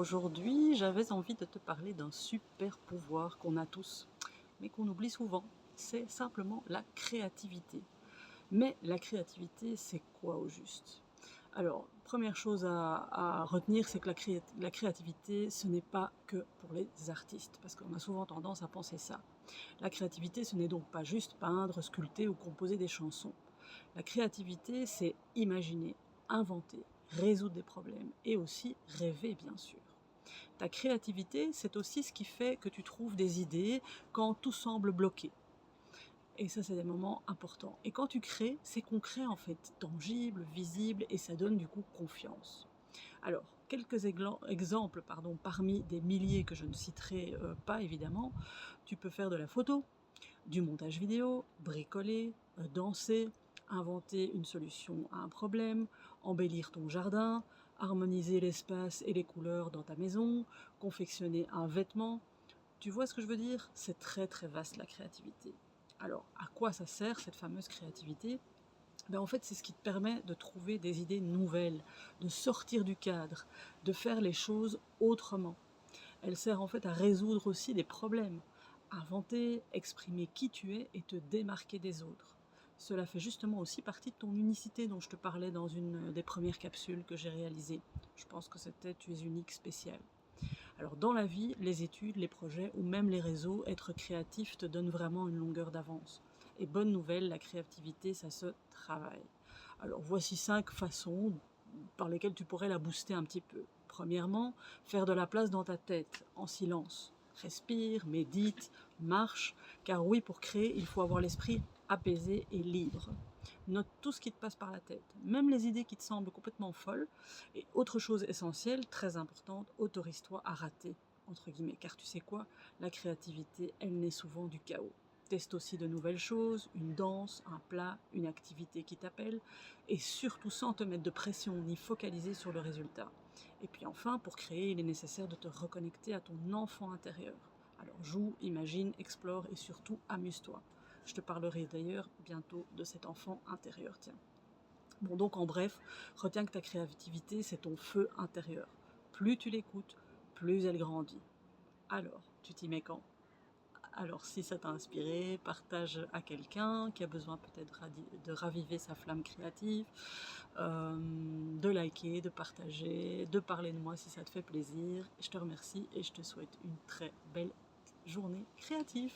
Aujourd'hui, j'avais envie de te parler d'un super pouvoir qu'on a tous, mais qu'on oublie souvent. C'est simplement la créativité. Mais la créativité, c'est quoi au juste? Alors, première chose à retenir, c'est que la créativité, ce n'est pas que pour les artistes, parce qu'on a souvent tendance à penser ça. La créativité, ce n'est donc pas juste peindre, sculpter ou composer des chansons. La créativité, c'est imaginer, inventer, résoudre des problèmes et aussi rêver, bien sûr. Ta créativité, c'est aussi ce qui fait que tu trouves des idées quand tout semble bloqué. Et ça, c'est des moments importants. Et quand tu crées, c'est concret en fait, tangible, visible, et ça donne du coup confiance. Alors, quelques exemples parmi des milliers que je ne citerai pas évidemment. Tu peux faire de la photo, du montage vidéo, bricoler, danser, inventer une solution à un problème, embellir ton jardin, harmoniser l'espace et les couleurs dans ta maison, confectionner un vêtement. Tu vois ce que je veux dire? C'est très très vaste la créativité. Alors, à quoi ça sert cette fameuse créativité? En fait, c'est ce qui te permet de trouver des idées nouvelles, de sortir du cadre, de faire les choses autrement. Elle sert en fait à résoudre aussi des problèmes, inventer, exprimer qui tu es et te démarquer des autres. Cela fait justement aussi partie de ton unicité dont je te parlais dans une des premières capsules que j'ai réalisées. Je pense que c'était tu es unique, spécial. Alors dans la vie, les études, les projets ou même les réseaux, être créatif te donne vraiment une longueur d'avance. Et bonne nouvelle, la créativité, ça se travaille. Alors voici 5 façons par lesquelles tu pourrais la booster un petit peu. Premièrement, faire de la place dans ta tête, en silence. Respire, médite, marche, car oui, pour créer, il faut avoir l'esprit apaisé et libre. Note tout ce qui te passe par la tête, même les idées qui te semblent complètement folles. Et autre chose essentielle, très importante, autorise-toi à rater, entre guillemets, car tu sais quoi, la créativité, elle naît souvent du chaos. Teste aussi de nouvelles choses, une danse, un plat, une activité qui t'appelle, et surtout sans te mettre de pression ni focaliser sur le résultat. Et puis enfin, pour créer, il est nécessaire de te reconnecter à ton enfant intérieur. Alors joue, imagine, explore et surtout amuse-toi. Je te parlerai d'ailleurs bientôt de cet enfant intérieur, tiens. Bon, donc en bref, retiens que ta créativité, c'est ton feu intérieur. Plus tu l'écoutes, plus elle grandit. Alors, tu t'y mets quand? Alors, si ça t'a inspiré, partage à quelqu'un qui a besoin peut-être de raviver sa flamme créative, de liker, de partager, de parler de moi si ça te fait plaisir. Je te remercie et je te souhaite une très belle journée créative.